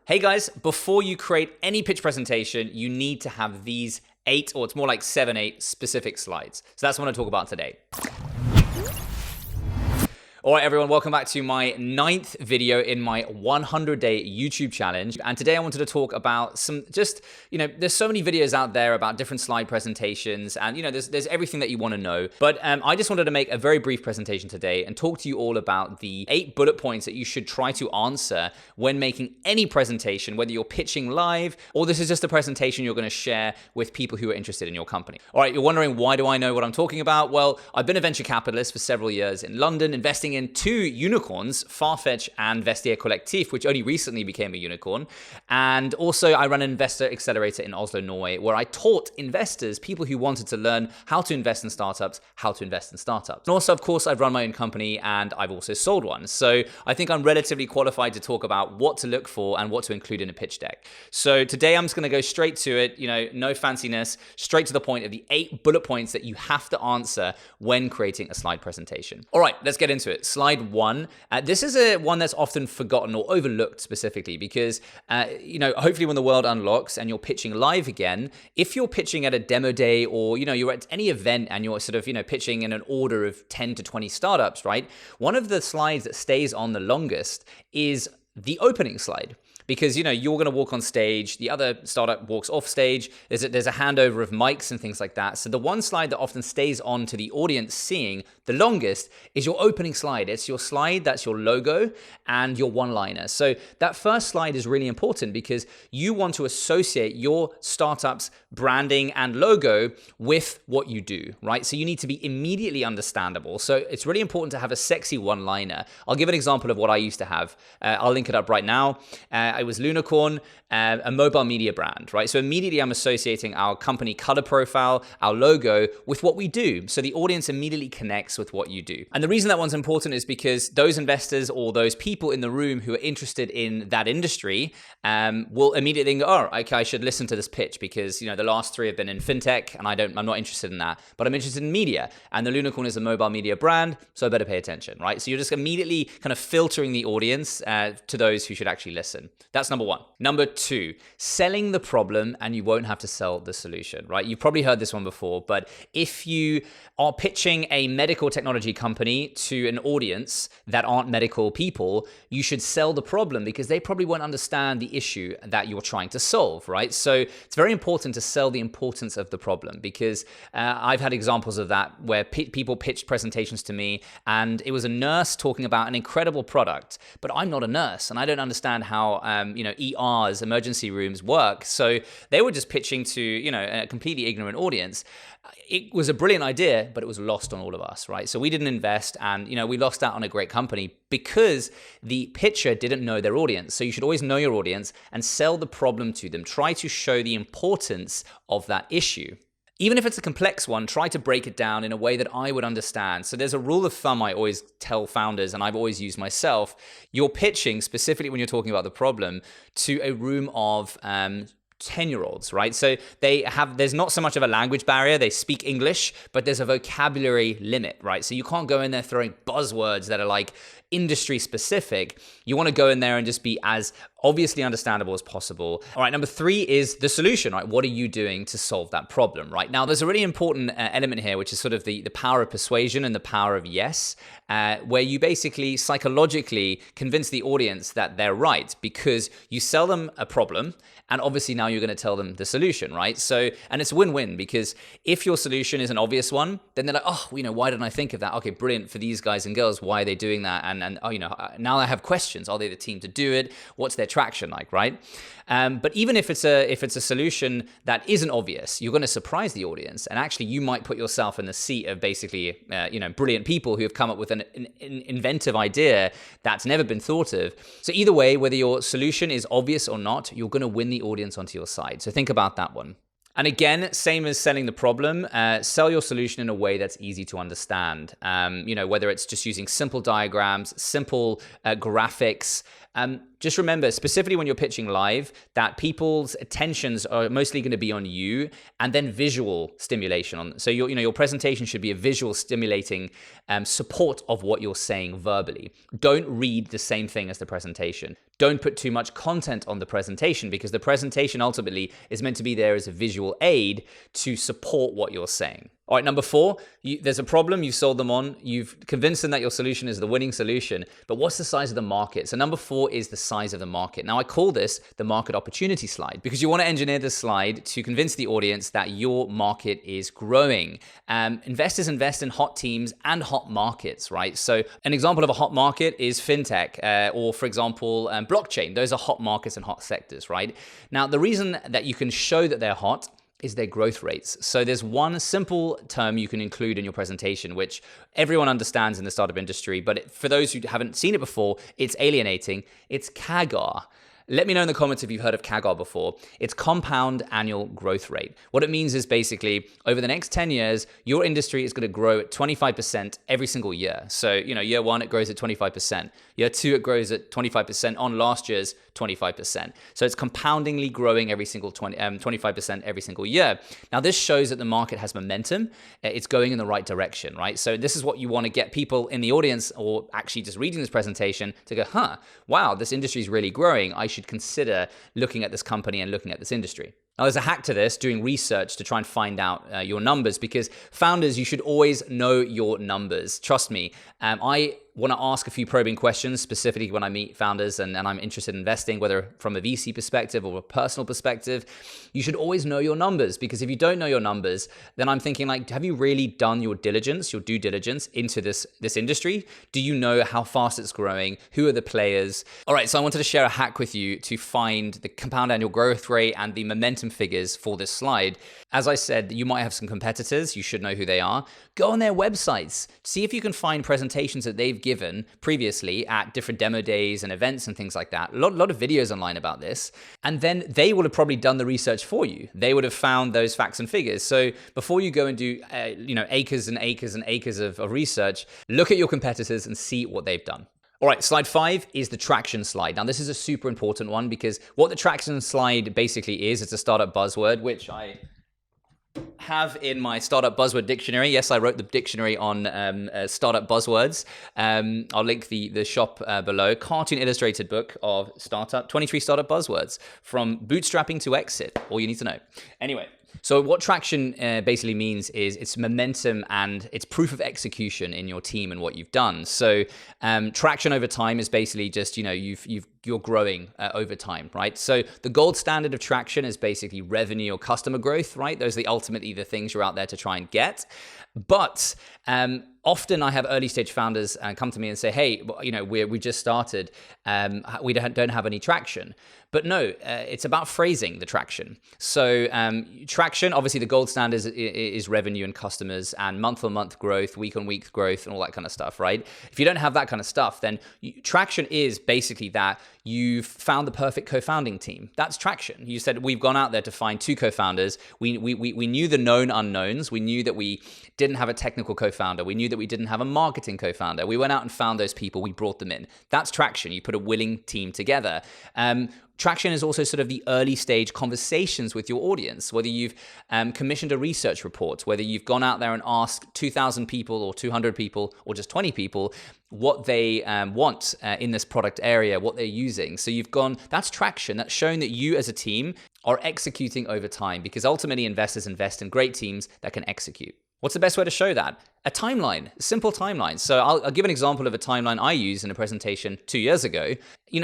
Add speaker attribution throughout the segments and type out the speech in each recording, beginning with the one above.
Speaker 1: Hey guys, before you create any pitch presentation, you need to have these 8, or it's more like 7, 8 specific slides. So that's what I want to talk about today. All right, everyone, welcome back to my 9th video in my 100-day YouTube challenge. And today I wanted to talk about there's so many videos out there about different slide presentations and, there's everything that you want to know. But I just wanted to make a very brief presentation today and talk to you all about the 8 bullet points that you should try to answer when making any presentation, whether you're pitching live or this is just a presentation you're going to share with people who are interested in your company. All right, you're wondering, why do I know what I'm talking about? Well, I've been a venture capitalist for several years in London, investing in 2 unicorns, Farfetch and Vestiaire Collectif, which only recently became a unicorn. And also I run an investor accelerator in Oslo, Norway, where I taught investors, people who wanted to learn how to invest in startups, how to invest in startups. And also, of course, I've run my own company and I've also sold one. So I think I'm relatively qualified to talk about what to look for and what to include in a pitch deck. So today I'm just going to go straight to it, no fanciness, straight to the point of the 8 bullet points that you have to answer when creating a slide presentation. All right, let's get into it. Slide 1. This is one that's often forgotten or overlooked specifically because, hopefully when the world unlocks and you're pitching live again, if you're pitching at a demo day or, you're at any event and you're sort of, pitching in an order of 10 to 20 startups, right? One of the slides that stays on the longest is the opening slide. Because, you're going to walk on stage, the other startup walks off stage, there's a handover of mics and things like that. So the one slide that often stays on to the audience seeing the longest is your opening slide. It's your slide, that's your logo and your one-liner. So that first slide is really important because you want to associate your startup's branding and logo with what you do, right? So you need to be immediately understandable. So it's really important to have a sexy one-liner. I'll give an example of what I used to have. I'll link it up right now. It was LUNICORN, a mobile media brand, right? So immediately I'm associating our company color profile, our logo with what we do. So the audience immediately connects with what you do. And the reason that one's important is because those investors or those people in the room who are interested in that industry will immediately think, oh, okay, I should listen to this pitch because, the last 3 have been in fintech and I'm not interested in that, but I'm interested in media. And the LUNICORN is a mobile media brand, so I better pay attention, right? So you're just immediately kind of filtering the audience to those who should actually listen. That's number 1. Number 2, selling the problem and you won't have to sell the solution, right? You've probably heard this one before, but if you are pitching a medical technology company to an audience that aren't medical people, you should sell the problem because they probably won't understand the issue that you're trying to solve, right? So it's very important to sell the importance of the problem because I've had examples of that where people pitched presentations to me and it was a nurse talking about an incredible product, but I'm not a nurse and I don't understand how ERs, emergency rooms work. So they were just pitching to, a completely ignorant audience. It was a brilliant idea, but it was lost on all of us, right? So we didn't invest and, we lost out on a great company because the pitcher didn't know their audience. So you should always know your audience and sell the problem to them. Try to show the importance of that issue. Even if it's a complex one, try to break it down in a way that I would understand. So there's a rule of thumb I always tell founders, and I've always used myself. You're pitching, specifically when you're talking about the problem, to a room of 10-year-olds, right? So there's not so much of a language barrier. They speak English, but there's a vocabulary limit, right? So you can't go in there throwing buzzwords that are like industry specific. You want to go in there and just be as obviously understandable as possible. All right, number 3 is the solution, right? What are you doing to solve that problem, right? Now, there's a really important element here, which is sort of the power of persuasion and the power of yes, where you basically psychologically convince the audience that they're right because you sell them a problem and obviously now you're going to tell them the solution, right? So, and it's win-win because if your solution is an obvious one, then they're like, oh, why didn't I think of that? Okay, brilliant for these guys and girls. Why are they doing that? And now I have questions. Are they the team to do it? What's their traction like, right? But even if it's a solution that isn't obvious, you're going to surprise the audience, and actually you might put yourself in the seat of basically brilliant people who have come up with an inventive idea that's never been thought of. So either way, whether your solution is obvious or not, you're going to win the audience onto your side. So think about that one. And again, same as selling the problem, sell your solution in a way that's easy to understand. Whether it's just using simple diagrams, simple graphics, Just remember, specifically when you're pitching live, that people's attentions are mostly going to be on you, and then visual stimulation. So your presentation should be a visual stimulating support of what you're saying verbally. Don't read the same thing as the presentation. Don't put too much content on the presentation, because the presentation ultimately is meant to be there as a visual aid to support what you're saying. All right, number 4, there's a problem, you've sold them on, you've convinced them that your solution is the winning solution, but what's the size of the market? So number 4 is the size of the market. Now I call this the market opportunity slide, because you want to engineer this slide to convince the audience that your market is growing. Investors invest in hot teams and hot markets, right? So an example of a hot market is fintech, or for example, blockchain. Those are hot markets and hot sectors, right? Now, the reason that you can show that they're hot is their growth rates. So there's one simple term you can include in your presentation, which everyone understands in the startup industry, but for those who haven't seen it before, it's alienating. It's CAGR. Let me know in the comments if you've heard of CAGR before. It's compound annual growth rate. What it means is basically over the next 10 years, your industry is going to grow at 25% every single year. So, year 1, it grows at 25%. Year 2, it grows at 25% on last year's 25%. So it's compoundingly growing every single 25% every single year. Now, this shows that the market has momentum. It's going in the right direction, right? So this is what you want to get people in the audience, or actually just reading this presentation, to go, wow, this industry is really growing. I should consider looking at this company and looking at this industry. Now, there's a hack to this, doing research to try and find out your numbers, because founders, you should always know your numbers. Trust me, I want to ask a few probing questions, specifically when I meet founders and I'm interested in investing, whether from a VC perspective or a personal perspective. You should always know your numbers, because if you don't know your numbers, then I'm thinking, like, have you really done your diligence, your due diligence into this industry? Do you know how fast it's growing? Who are the players? All right, so I wanted to share a hack with you to find the compound annual growth rate and the momentum figures for this slide. As I said, you might have some competitors. You should know who they are. Go on their websites. See if you can find presentations that they've given previously at different demo days and events and things like that. A lot of videos online about this. And then they will have probably done the research for you. They would have found those facts and figures. So before you go and do acres and acres and acres of research, look at your competitors and see what they've done. All right, slide 5 is the traction slide. Now, this is a super important one, because what the traction slide basically is, it's a startup buzzword, which I have in my startup buzzword dictionary. Yes, I wrote the dictionary on startup buzzwords. I'll link the shop below. Cartoon illustrated book of 23 startup buzzwords, from bootstrapping to exit. All you need to know. Anyway. So what traction basically means is it's momentum and it's proof of execution in your team and what you've done. So traction over time is basically just, you're growing over time, right? So the gold standard of traction is basically revenue or customer growth, right? Those are ultimately the things you're out there to try and get. But often I have early stage founders come to me and say, hey, we just started. We don't have any traction. But no, it's about phrasing the traction. So traction, obviously the gold standard is revenue and customers and month-on-month growth, week-on-week growth, and all that kind of stuff, right? If you don't have that kind of stuff, then traction is basically that you've found the perfect co-founding team. That's traction. You said, we've gone out there to find 2 co-founders. We knew the known unknowns. We knew that we didn't have a technical co-founder. We knew that we didn't have a marketing co-founder. We went out and found those people. We brought them in. That's traction. You put a willing team together. Traction is also sort of the early stage conversations with your audience, whether you've commissioned a research report, whether you've gone out there and asked 2,000 people or 200 people or just 20 people what they want in this product area, what they're using. So that's traction. That's showing that you as a team are executing over time, because ultimately investors invest in great teams that can execute. What's the best way to show that? A timeline, a simple timeline. So I'll give an example of a timeline I used in a presentation 2 years ago.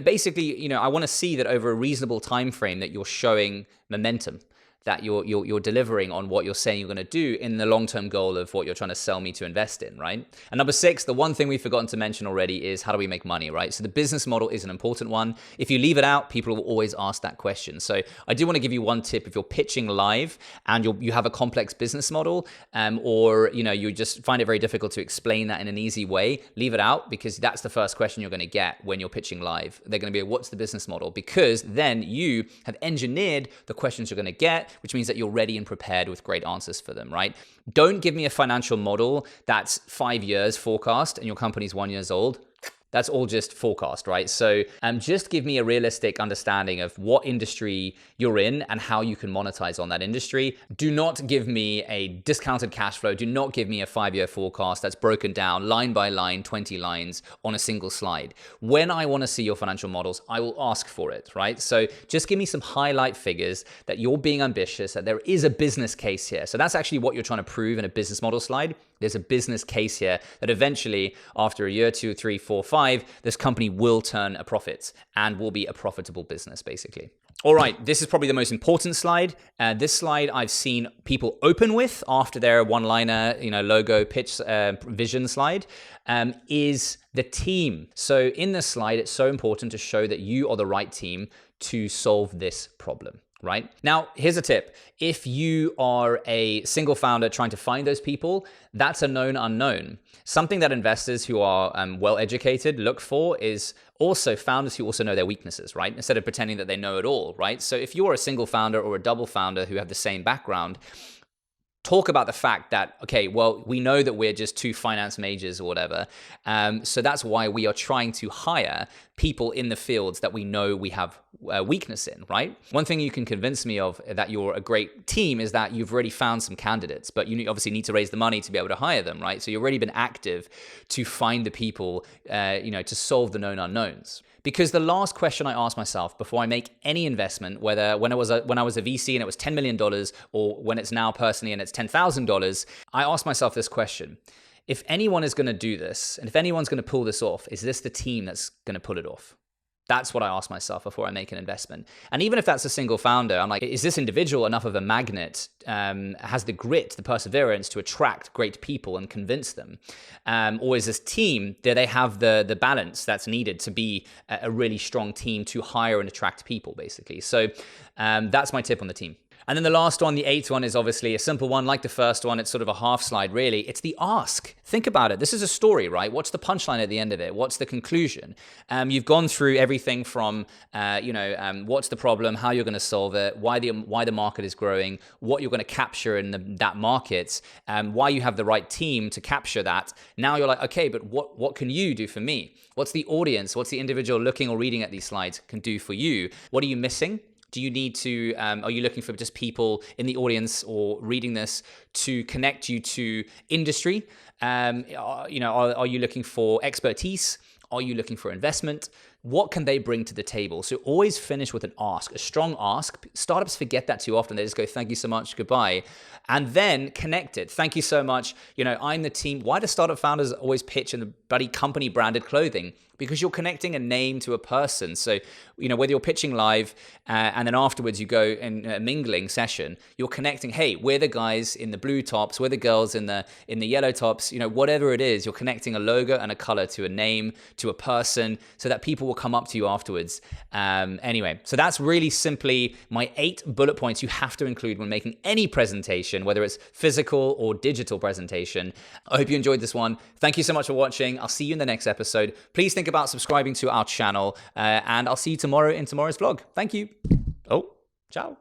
Speaker 1: Basically, I want to see that over a reasonable time frame that you're showing momentum, that you're delivering on what you're saying you're going to do in the long-term goal of what you're trying to sell me to invest in, right? And number 6, the one thing we've forgotten to mention already is, how do we make money, right? So the business model is an important one. If you leave it out, people will always ask that question. So I do want to give you one tip. If you're pitching live and you have a complex business model, or you just find it very difficult to explain that in an easy way, leave it out, because that's the first question you're going to get when you're pitching live. They're going to be, what's the business model? Because then you have engineered the questions you're going to get, which means that you're ready and prepared with great answers for them, right? Don't give me a financial model that's 5 years forecast and your company's 1 year old. That's all just forecast, right? So just give me a realistic understanding of what industry you're in and how you can monetize on that industry. Do not give me a discounted cash flow. Do not give me a 5-year forecast that's broken down line by line, 20 lines on a single slide. When I want to see your financial models, I will ask for it, right? So just give me some highlight figures that you're being ambitious, that there is a business case here. So that's actually what you're trying to prove in a business model slide. There's a business case here that eventually, after a year, 2, 3, 4, 5, this company will turn a profit and will be a profitable business, basically. All right, this is probably the most important slide. This slide I've seen people open with after their one-liner, logo pitch vision slide, is the team. So in this slide, it's so important to show that you are the right team to solve this problem. Right? Now, here's a tip. If you are a single founder trying to find those people, that's a known unknown. Something that investors who are well-educated look for is also founders who also know their weaknesses, right? Instead of pretending that they know it all, right? So if you're a single founder or a double founder who have the same background, talk about the fact that, okay, well, we know that we're just two finance majors or whatever. So that's why we are trying to hire people in the fields that we know we have weakness in, right? One thing you can convince me of that you're a great team is that you've already found some candidates, but you obviously need to raise the money to be able to hire them, right? So you've already been active to find the people, to solve the known unknowns. Because the last question I ask myself before I make any investment, whether when I was a VC and it was $10 million or when it's now personally and it's $10,000, I ask myself this question. If anyone is going to do this, and if anyone's going to pull this off, is this the team that's going to pull it off? That's what I ask myself before I make an investment. And even if that's a single founder, I'm like, is this individual enough of a magnet, has the grit, the perseverance to attract great people and convince them? Or is this team, do they have the balance that's needed to be a really strong team to hire and attract people, basically? So that's my tip on the team. And then the last one, the 8th one, is obviously a simple one. Like the first one, it's sort of a half slide, really. It's the ask. Think about it. This is a story, right? What's the punchline at the end of it? What's the conclusion? You've gone through everything from, what's the problem, how you're going to solve it, why the market is growing, what you're going to capture in that market, why you have the right team to capture that. Now you're like, okay, but what can you do for me? What's the audience? What's the individual looking or reading at these slides can do for you? What are you missing? Do you need to, are you looking for just people in the audience or reading this to connect you to industry? Are you looking for expertise? Are you looking for investment? What can they bring to the table? So always finish with an ask, a strong ask. Startups forget that too often. They just go, thank you so much, goodbye. And then connect it. Thank you so much. I'm the team. Why do startup founders always pitch in the bloody company branded clothing? Because you're connecting a name to a person. So, whether you're pitching live and then afterwards you go in a mingling session, you're connecting, hey, we're the guys in the blue tops, we're the girls in the yellow tops, whatever it is, you're connecting a logo and a color to a name, to a person, so that people will come up to you afterwards. Anyway, so that's really simply my 8 bullet points you have to include when making any presentation, whether it's physical or digital presentation. I hope you enjoyed this one. Thank you so much for watching. I'll see you in the next episode. Please think about subscribing to our channel, and I'll see you tomorrow in tomorrow's vlog. Thank you. Oh, ciao.